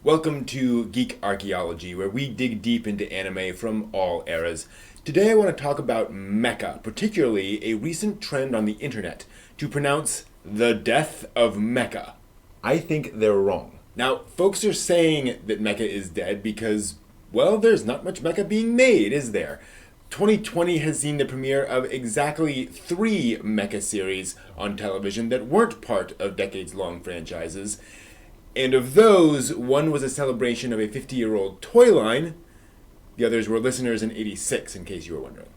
Welcome to Geek Archaeology, where we dig deep into anime from all eras. Today I want to talk about mecha, particularly a recent trend on the internet to pronounce the death of mecha. I think they're wrong. Now, folks are saying that mecha is dead because, well, there's not much mecha being made, is there? 2020 has seen the premiere of exactly 3 mecha series on television that weren't part of decades-long franchises. And of those, one was a celebration of a 50-year-old toy line. The others were listeners in '86, in case you were wondering.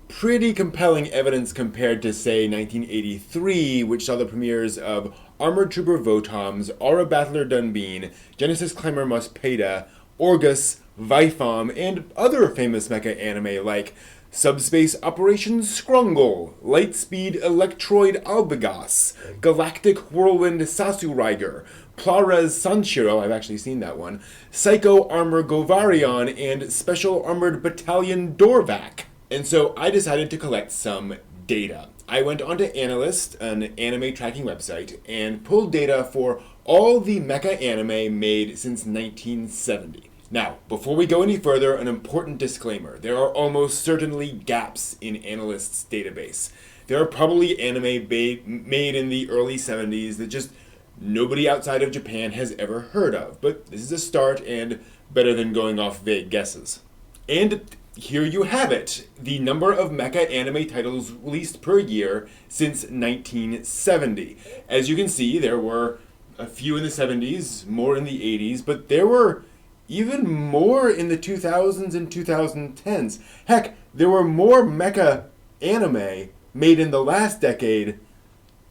Pretty compelling evidence compared to, say, 1983, which saw the premieres of Armored Trooper Votoms, Aura Battler Dunbeen, Genesis Climber Mospeada, Orgus, Vifam, and other famous mecha anime like Subspace Operation Skrungle, Lightspeed Electroid Albagas, Galactic Whirlwind Sasuriger, Plares Sanshiro, I've actually seen that one, Psycho Armor Govarion, and Special Armored Battalion Dorvac. And so I decided to collect some data. I went onto Analyst, an anime tracking website, and pulled data for all the mecha anime made since 1970. Now, before we go any further, an important disclaimer. There are almost certainly gaps in Analyst's database. There are probably anime made in the early 70s that just nobody outside of Japan has ever heard of. But this is a start and better than going off vague guesses. And here you have it, the number of mecha anime titles released per year since 1970. As you can see, there were a few in the 70s, more in the 80s, but there were even more in the 2000s and 2010s. Heck, there were more mecha anime made in the last decade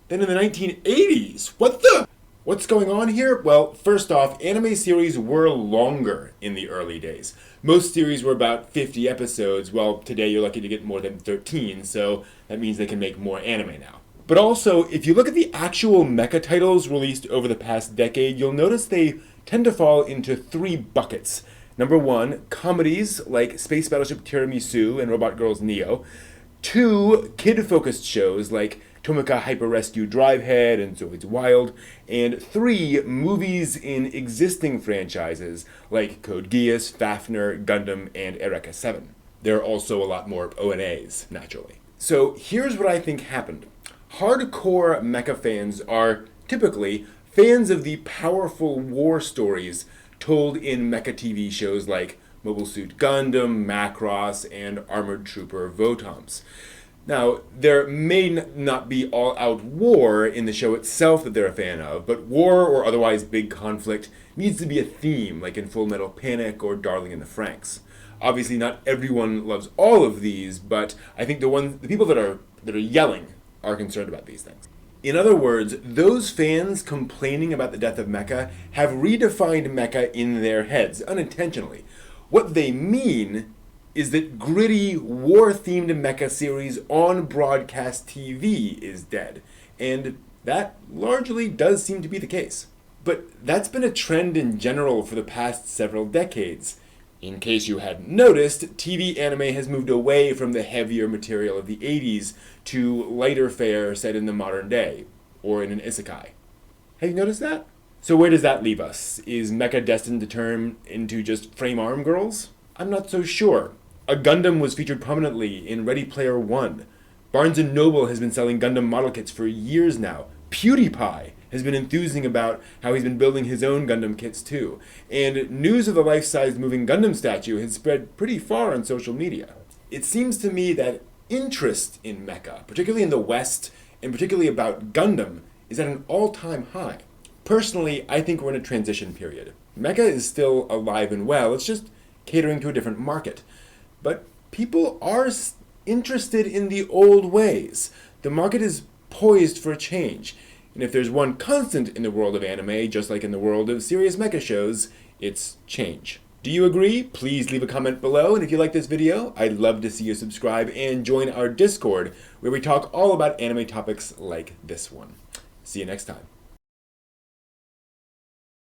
than in the 1980s. What's going on here? Well, first off, anime series were longer in the early days. Most series were about 50 episodes, while today you're lucky to get more than 13, so that means they can make more anime now. But also, if you look at the actual mecha titles released over the past decade, you'll notice they tend to fall into 3 buckets. Number 1, comedies like Space Battleship Tiramisu and Robot Girls Neo. 2, kid-focused shows like Tomika Hyper Rescue Drivehead and Zoids Wild. And 3, movies in existing franchises like Code Geass, Fafnir, Gundam, and Eureka 7. There are also a lot more ONAs, naturally. So here's what I think happened. Hardcore mecha fans are typically fans of the powerful war stories told in mecha TV shows like Mobile Suit Gundam, Macross, and Armored Trooper Votoms. Now, there may not be all-out war in the show itself that they're a fan of, but war or otherwise big conflict needs to be a theme, like in Full Metal Panic or Darling in the Franxx. Obviously, not everyone loves all of these, but I think the people that are yelling are concerned about these things. In other words, those fans complaining about the death of mecha have redefined mecha in their heads, unintentionally. What they mean is that gritty, war-themed mecha series on broadcast TV is dead. And that largely does seem to be the case. But that's been a trend in general for the past several decades. In case you hadn't noticed, TV anime has moved away from the heavier material of the 80s to lighter fare set in the modern day, or in an isekai. Have you noticed that? So where does that leave us? Is mecha destined to turn into just frame arm girls? I'm not so sure. A Gundam was featured prominently in Ready Player One. Barnes & Noble has been selling Gundam model kits for years now. PewDiePie has been enthusing about how he's been building his own Gundam kits too. And news of the life-size moving Gundam statue has spread pretty far on social media. It seems to me that interest in mecha, particularly in the West, and particularly about Gundam, is at an all-time high. Personally, I think we're in a transition period. Mecha is still alive and well, it's just catering to a different market. But people are interested in the old ways. The market is poised for a change. And if there's one constant in the world of anime, just like in the world of serious mecha shows, it's change. Do you agree? Please leave a comment below, and if you like this video, I'd love to see you subscribe and join our Discord, where we talk all about anime topics like this one. See you next time.